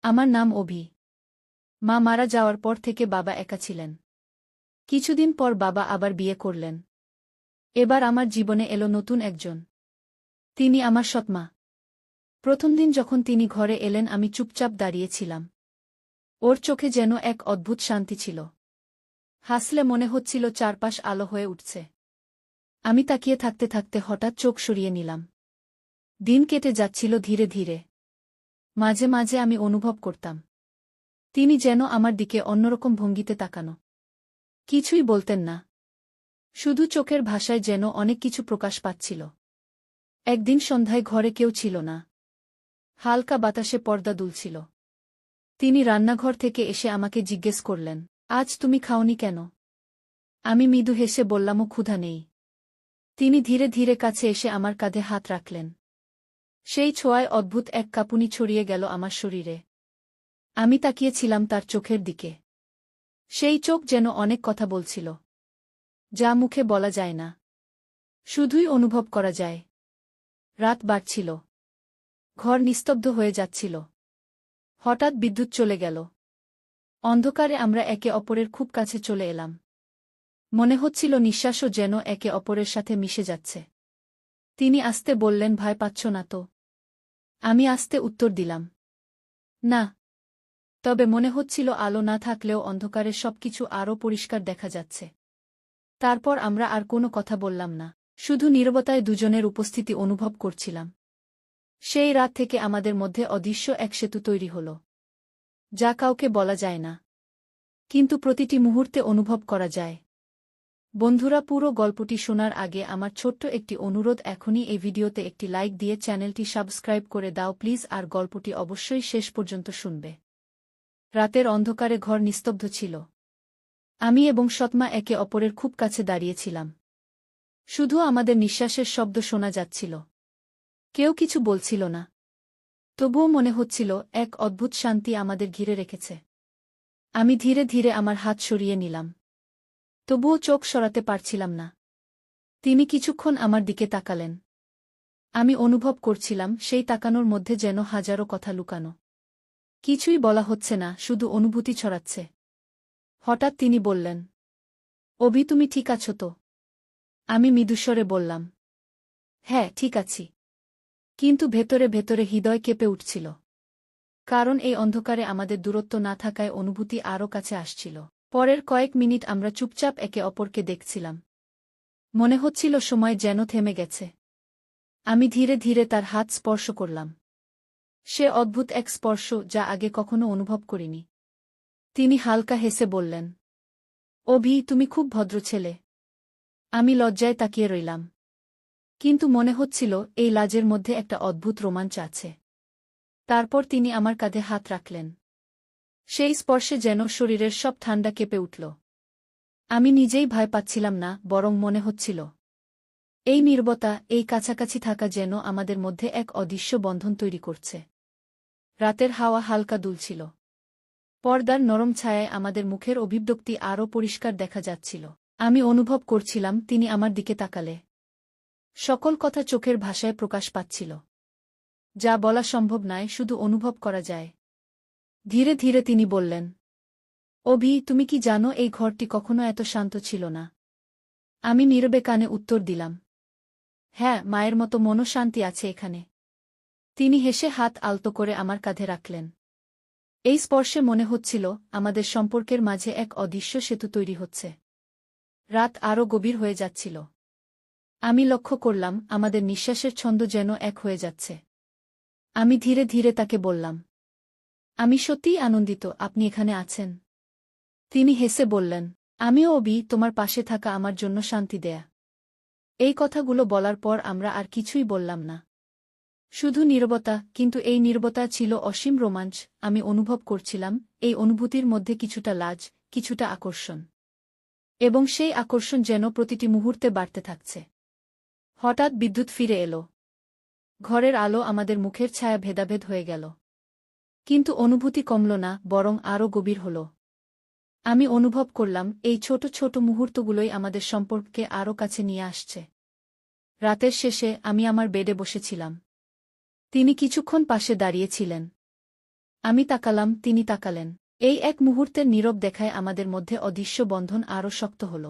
আমার নাম অভি। মা মারা যাওয়ার পর থেকে বাবা একা ছিলেন। কিছুদিন পর বাবা আবার বিয়ে করলেন। এবার আমার জীবনে এলো নতুন একজন। তিনি আমার সৎমা। প্রথম দিন যখন তিনি ঘরে এলেন আমি চুপচাপ দাঁড়িয়েছিলাম। ওর চোখে যেন এক অদ্ভুত শান্তি ছিল। হাসলে মনে হচ্ছিল চারপাশ আলো হয়ে উঠছে। আমি তাকিয়ে থাকতে থাকতে হঠাৎ চোখ সরিয়ে নিলাম। দিন কেটে যাচ্ছিল ধীরে ধীরে। মাঝে মাঝে আমি অনুভব করতাম তিনি যেন আমার দিকে অন্যরকম ভঙ্গিতে তাকানো। কিছুই বলতেন না, শুধু চোখের ভাষায় যেন অনেক কিছু প্রকাশ পাচ্ছিল। একদিন সন্ধ্যায় ঘরে কেউ ছিল না। হালকা বাতাসে পর্দা দুলছিল। তিনি রান্নাঘর থেকে এসে আমাকে জিজ্ঞেস করলেন, আজ তুমি খাওনি কেন? আমি মৃদু হেসে বললামও ক্ষুধা নেই। তিনি ধীরে ধীরে কাছে এসে আমার কাঁধে হাত রাখলেন। সেই ছোঁয়ায় অদ্ভুত এক কাঁপুনি ছড়িয়ে গেল আমার শরীরে। আমি তাকিয়েছিলাম তার চোখের দিকে। সেই চোখ যেন অনেক কথা বলছিল, যা মুখে বলা যায় না, শুধুই অনুভব করা যায়। রাত বাড়ছিল। ঘর নিস্তব্ধ হয়ে যাচ্ছিল। হঠাৎ বিদ্যুৎ চলে গেল। অন্ধকারে আমরা একে অপরের খুব কাছে চলে এলাম। মনে হচ্ছিল নিঃশ্বাসও যেন একে অপরের সাথে মিশে যাচ্ছে। তিনি আস্তে বললেন, ভয় পাচ্ছ না তো? আমি আস্তে উত্তর দিলাম, না। তবে মনে হচ্ছিল আলো না থাকলেও অন্ধকারে সবকিছু আরও পরিষ্কার দেখা যাচ্ছে। তারপর আমরা আর কোনো কথা বললাম না, শুধু নীরবতায় দুজনের উপস্থিতি অনুভব করছিলাম। সেই রাত থেকে আমাদের মধ্যে অদৃশ্য এক সেতু তৈরি হল, যা কাউকে বলা যায় না, কিন্তু প্রতিটি মুহূর্তে অনুভব করা যায়। বন্ধুরা, পুরো গল্পটি শোনার আগে আমার ছোট্ট একটি অনুরোধ, এখনই এই ভিডিওতে একটি লাইক দিয়ে চ্যানেলটি সাবস্ক্রাইব করে দাও প্লিজ, আর গল্পটি অবশ্যই শেষ পর্যন্ত শুনবে। রাতের অন্ধকারে ঘর নিস্তব্ধ ছিল। আমি এবং সৎমা একে অপরের খুব কাছে দাঁড়িয়েছিলাম। শুধু আমাদের নিঃশ্বাসের শব্দ শোনা যাচ্ছিল। কেউ কিছু বলছিল না। তবুও মনে হচ্ছিল এক অদ্ভুত শান্তি আমাদের ঘিরে রেখেছে। আমি ধীরে ধীরে আমার হাত সরিয়ে নিলাম। তবুও চোখ সরাতে পারছিলাম না। তিনি কিছুক্ষণ আমার দিকে তাকালেন। আমি অনুভব করছিলাম সেই তাকানোর মধ্যে যেন হাজারো কথা লুকানো। কিছুই বলা হচ্ছে না, শুধু অনুভূতি ছড়াচ্ছে। হঠাৎ তিনি বললেন, অভি, তুমি ঠিক আছো তো? আমি মৃদুস্বরে বললাম, হ্যাঁ, ঠিক আছি। কিন্তু ভেতরে ভেতরে হৃদয় কেঁপে উঠছিল। কারণ এই অন্ধকারে আমাদের দূরত্ব না থাকায় অনুভূতি আরও কাছে আসছিল। পরের কয়েক মিনিট আমরা চুপচাপ একে অপরকে দেখছিলাম। মনে হচ্ছিল সময় যেন থেমে গেছে। আমি ধীরে ধীরে তার হাত স্পর্শ করলাম। সে অদ্ভুত এক স্পর্শ, যা আগে কখনো অনুভব করিনি। তিনি হালকা হেসে বললেন, অভি, তুমি খুব ভদ্র ছেলে। আমি লজ্জায় তাকিয়ে রইলাম। কিন্তু মনে হচ্ছিল এই লাজের মধ্যে একটা অদ্ভুত রোমাঞ্চ আছে। তারপর তিনি আমার কাঁধে হাত রাখলেন। সেই স্পর্শে যেন শরীরের সব ঠান্ডা কেঁপে উঠল। আমি নিজেই ভয় পাচ্ছিলাম না, বরং মনে হচ্ছিল এই নীরবতা, এই কাছাকাছি থাকা যেন আমাদের মধ্যে এক অদৃশ্য বন্ধন তৈরি করছে। রাতের হাওয়া হালকা দুলছিল। পর্দার নরম ছায়ায় আমাদের মুখের অভিব্যক্তি আরও পরিষ্কার দেখা যাচ্ছিল। আমি অনুভব করছিলাম তিনি আমার দিকে তাকালে সকল কথা চোখের ভাষায় প্রকাশ পাচ্ছিল, যা বলা সম্ভব নয়, শুধু অনুভব করা যায়। ধীরে ধীরে তিনি বললেন, অভি, তুমি কি জানো এই ঘরটি কখনো এত শান্ত ছিল না? আমি নীরবে কানে উত্তর দিলাম, হ্যাঁ, মায়ের মতো মনঃশান্তি আছে এখানে। তিনি হেসে হাত আলতো করে আমার কাঁধে রাখলেন। এই স্পর্শে মনে হচ্ছিল আমাদের সম্পর্কের মাঝে এক অদৃশ্য সেতু তৈরি হচ্ছে। রাত আরও গভীর হয়ে যাচ্ছিল। আমি লক্ষ্য করলাম আমাদের নিঃশ্বাসের ছন্দ যেন এক হয়ে যাচ্ছে। আমি ধীরে ধীরে তাকে বললাম, আমি সত্যিই আনন্দিত আপনি এখানে আছেন। তিনি হেসে বললেন, আমিও অভি, তোমার পাশে থাকা আমার জন্য শান্তি দেয়া। এই কথাগুলো বলার পর আমরা আর কিছুই বললাম না। শুধু নীরবতা, কিন্তু এই নীরবতা ছিল অসীম রোমাঞ্চ। আমি অনুভব করছিলাম এই অনুভূতির মধ্যে কিছুটা লাজ, কিছুটা আকর্ষণ। এবং সেই আকর্ষণ যেন প্রতিটি মুহূর্তে বাড়তে থাকছে। হঠাৎ বিদ্যুৎ ফিরে এলো। ঘরের আলো আমাদের মুখের ছায়া ভেদাভেদ হয়ে গেল। কিন্তু অনুভূতি কমল না, বরং আরও গভীর হল। আমি অনুভব করলাম এই ছোট ছোট মুহূর্তগুলোই আমাদের সম্পর্ককে আরও কাছে নিয়ে আসছে। রাতের শেষে আমি আমার বেডে বসেছিলাম। তিনি কিছুক্ষণ পাশে দাঁড়িয়েছিলেন। আমি তাকালাম, তিনি তাকালেন। এই এক মুহূর্তের নীরব দেখায় আমাদের মধ্যে অদৃশ্য বন্ধন আরও শক্ত হল।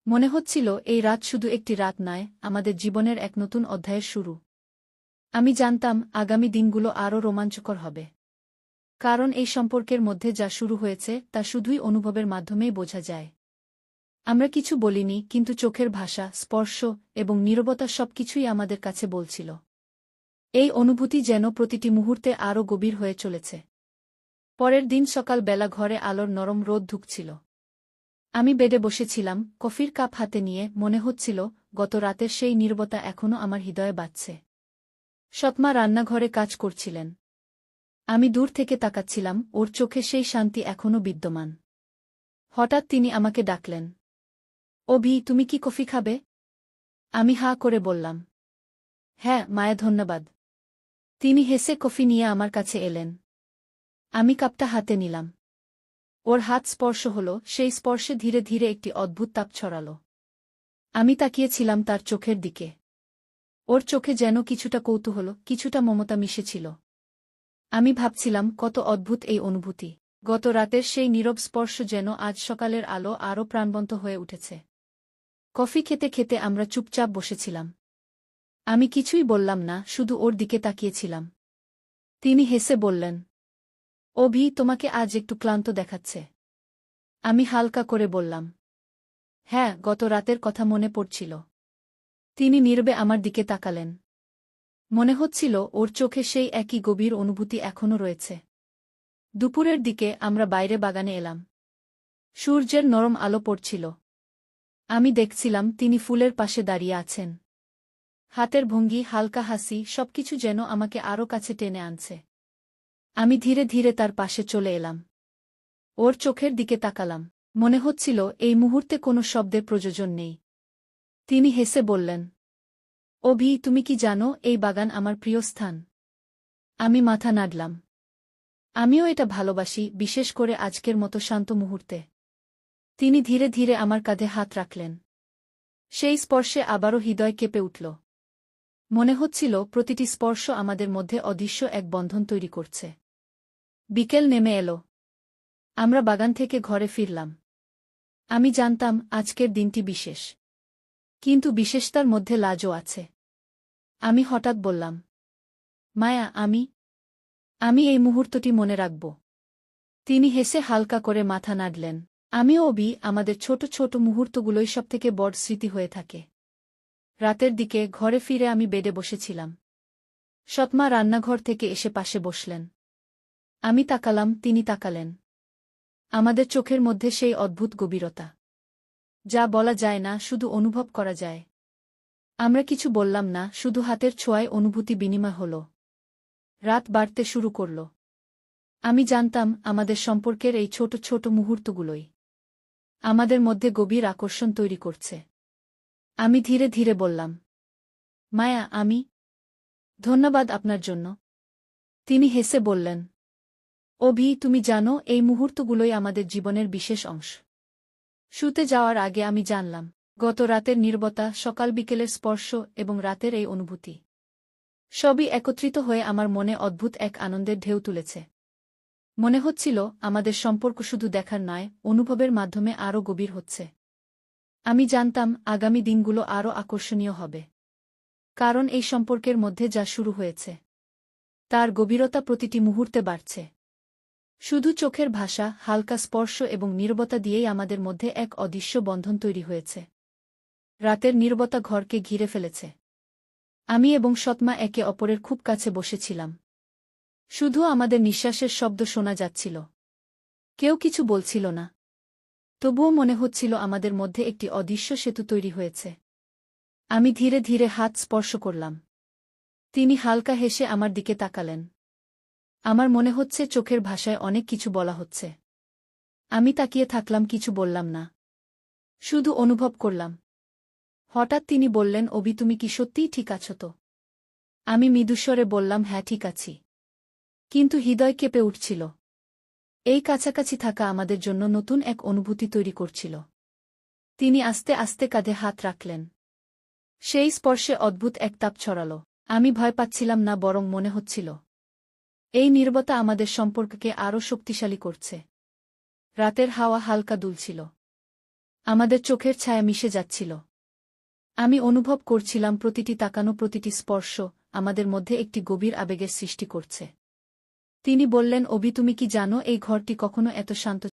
মনে হচ্ছিল এই রাত শুধু একটি রাত নয়, আমাদের জীবনের এক নতুন অধ্যায়ের শুরু। আমি জানতাম আগামী দিনগুলো আরও রোমাঞ্চকর হবে। কারণ এই সম্পর্কের মধ্যে যা শুরু হয়েছে তা শুধুই অনুভবের মাধ্যমেই বোঝা যায়। আমরা কিছু বলিনি, কিন্তু চোখের ভাষা, স্পর্শ এবং নীরবতা সবকিছুই আমাদের কাছে বলছিল। এই অনুভূতি যেন প্রতিটি মুহূর্তে আরও গভীর হয়ে চলেছে। পরের দিন সকালবেলা ঘরে আলোর নরম রোদ ঢুকছিল। আমি বেডে বসেছিলাম, কফির কাপ হাতে নিয়ে, মনে হচ্ছিল গত রাতের সেই নীরবতা এখনও আমার হৃদয়ে বাজছে। সৎমা রান্নাঘরে কাজ করছিলেন। আমি দূর থেকে তাকাচ্ছিলাম, ওর চোখে সেই শান্তি এখনও বিদ্যমান। হঠাৎ তিনি আমাকে ডাকলেন, অভি, তুমি কি কফি খাবে? আমি হাঁ করে বললাম, হ্যাঁ মায়া, ধন্যবাদ। তিনি হেসে কফি নিয়ে আমার কাছে এলেন। আমি কাপটা হাতে নিলাম। ওর হাত স্পর্শ হল, সেই স্পর্শে ধীরে ধীরে একটি অদ্ভুত তাপ ছড়াল। আমি তাকিয়েছিলাম তার চোখের দিকে। ওর চোখে যেন কিছুটা কৌতূহল, কিছুটা মমতা মিশেছিল। আমি ভাবছিলাম কত অদ্ভুত এই অনুভূতি। গত রাতের সেই নীরব স্পর্শ যেন আজ সকালের আলো আরও প্রাণবন্ত হয়ে উঠেছে। কফি খেতে খেতে আমরা চুপচাপ বসেছিলাম। আমি কিছুই বললাম না, শুধু ওর দিকে তাকিয়েছিলাম। তিনি হেসে বললেন, অভি, তোমাকে আজ একটু ক্লান্ত দেখাচ্ছে। আমি হালকা করে বললাম, হ্যাঁ, গত রাতের কথা মনে পড়ছিল। তিনি নীরবে আমার দিকে তাকালেন। মনে হচ্ছিল ওর চোখে সেই একই গভীর অনুভূতি এখনও রয়েছে। দুপুরের দিকে আমরা বাইরে বাগানে এলাম। সূর্যের নরম আলো পড়ছিল। আমি দেখছিলাম তিনি ফুলের পাশে দাঁড়িয়ে আছেন। হাতের ভঙ্গি, হালকা হাসি, সবকিছু যেন আমাকে আরও কাছে টেনে আনছে। আমি ধীরে ধীরে তার পাশে চলে এলাম। ওর চোখের দিকে তাকালাম। মনে হচ্ছিল এই মুহূর্তে কোনো শব্দের প্রয়োজন নেই। তিনি হেসে বললেন, অভি, তুমি কি জানো এই বাগান আমার প্রিয় স্থান? আমি মাথা নাড়লাম। আমিও এটা ভালোবাসি, বিশেষ করে আজকের মতো শান্ত মুহূর্তে। তিনি ধীরে ধীরে আমার কাঁধে হাত রাখলেন। সেই স্পর্শে আবারও হৃদয় কেঁপে উঠল। মনে হচ্ছিল প্রতিটি স্পর্শ আমাদের মধ্যে অদৃশ্য এক বন্ধন তৈরি করছে। বিকেল নেমে এলো। আমরা বাগান থেকে ঘরে ফিরলাম। আমি জানতাম আজকের দিনটি বিশেষ। কিন্তু বিশেষতার মধ্যে লাজও আছে। আমি হঠাৎ বললাম, মায়া, আমি এই মুহূর্তটি মনে রাখব। তিনি হেসে হালকা করে মাথা নাড়লেন। আমিও অভি, আমাদের ছোট ছোট মুহূর্তগুলোই সবথেকে বড় স্মৃতি হয়ে থাকে। রাতের দিকে ঘরে ফিরে আমি বেডে বসেছিলাম। সৎমা রান্নাঘর থেকে এসে পাশে বসলেন। আমি তাকালাম, তিনি তাকালেন। আমাদের চোখের মধ্যে সেই অদ্ভুত গভীরতা, যা বলা যায় না, শুধু অনুভব করা যায়। আমরা কিছু বললাম না, শুধু হাতের ছোঁয়ায় অনুভূতি বিনিময় হল। রাত বাড়তে শুরু করল। আমি জানতাম আমাদের সম্পর্কের এই ছোট ছোট মুহূর্তগুলোই আমাদের মধ্যে গভীর আকর্ষণ তৈরি করছে। আমি ধীরে ধীরে বললাম, মায়া, ধন্যবাদ আপনার জন্য। তিনি হেসে বললেন, অভি, তুমি জানো এই মুহূর্তগুলোই আমাদের জীবনের বিশেষ অংশ। শুতে যাওয়ার আগে আমি জানলাম, গত রাতের নীরবতা, সকাল বিকেলের স্পর্শ এবং রাতের এই অনুভূতি সবই একত্রিত হয়ে আমার মনে অদ্ভুত এক আনন্দের ঢেউ তুলেছে। মনে হচ্ছিল আমাদের সম্পর্ক শুধু দেখার নয়, অনুভবের মাধ্যমে আরও গভীর হচ্ছে। আমি জানতাম আগামী দিনগুলো আরও আকর্ষণীয় হবে। কারণ এই সম্পর্কের মধ্যে যা শুরু হয়েছে তার গভীরতা প্রতিটি মুহূর্তে বাড়ছে। শুধু চোখের ভাষা, হালকা স্পর্শ এবং নীরবতা দিয়েই আমাদের মধ্যে এক অদৃশ্য বন্ধন তৈরি হয়েছে। রাতের নীরবতা ঘরকে ঘিরে ফেলেছে। আমি এবং সৎমা একে অপরের খুব কাছে বসেছিলাম। শুধু আমাদের নিঃশ্বাসের শব্দ শোনা যাচ্ছিল। কেউ কিছু বলছিল না। তবুও মনে হচ্ছিল আমাদের মধ্যে একটি অদৃশ্য সেতু তৈরি হয়েছে। আমি ধীরে ধীরে হাত স্পর্শ করলাম। তিনি হালকা হেসে আমার দিকে তাকালেন। আমার মনে হচ্ছে চোখের ভাষায় অনেক কিছু বলা হচ্ছে। আমি তাকিয়ে থাকলাম, কিছু বললাম না, শুধু অনুভব করলাম। হঠাৎ তিনি বললেন, অভি, তুমি কি সত্যিই ঠিক আছো তো? আমি মৃদুস্বরে বললাম, হ্যাঁ, ঠিক আছি। কিন্তু হৃদয় কেঁপে উঠছিল। এই কাছাকাছি থাকা আমাদের জন্য নতুন এক অনুভূতি তৈরি করছিল। তিনি আস্তে আস্তে কাঁধে হাত রাখলেন। সেই স্পর্শে অদ্ভুত এক তাপ ছড়াল। আমি ভয় পাচ্ছিলাম না, বরং মনে হচ্ছিল এই নীরবতা আমাদের সম্পর্ককে আরও শক্তিশালী করছে। রাতের হাওয়া হালকা দুলছিল। আমাদের চোখের ছায়া মিশে যাচ্ছিল। আমি অনুভব করছিলাম প্রতিটি তাকানো, প্রতিটি স্পর্শ আমাদের মধ্যে একটি গভীর আবেগের সৃষ্টি করছে। তিনি বললেন, অভি, তুমি কি জানো এই ঘরটি কখনো এত শান্ত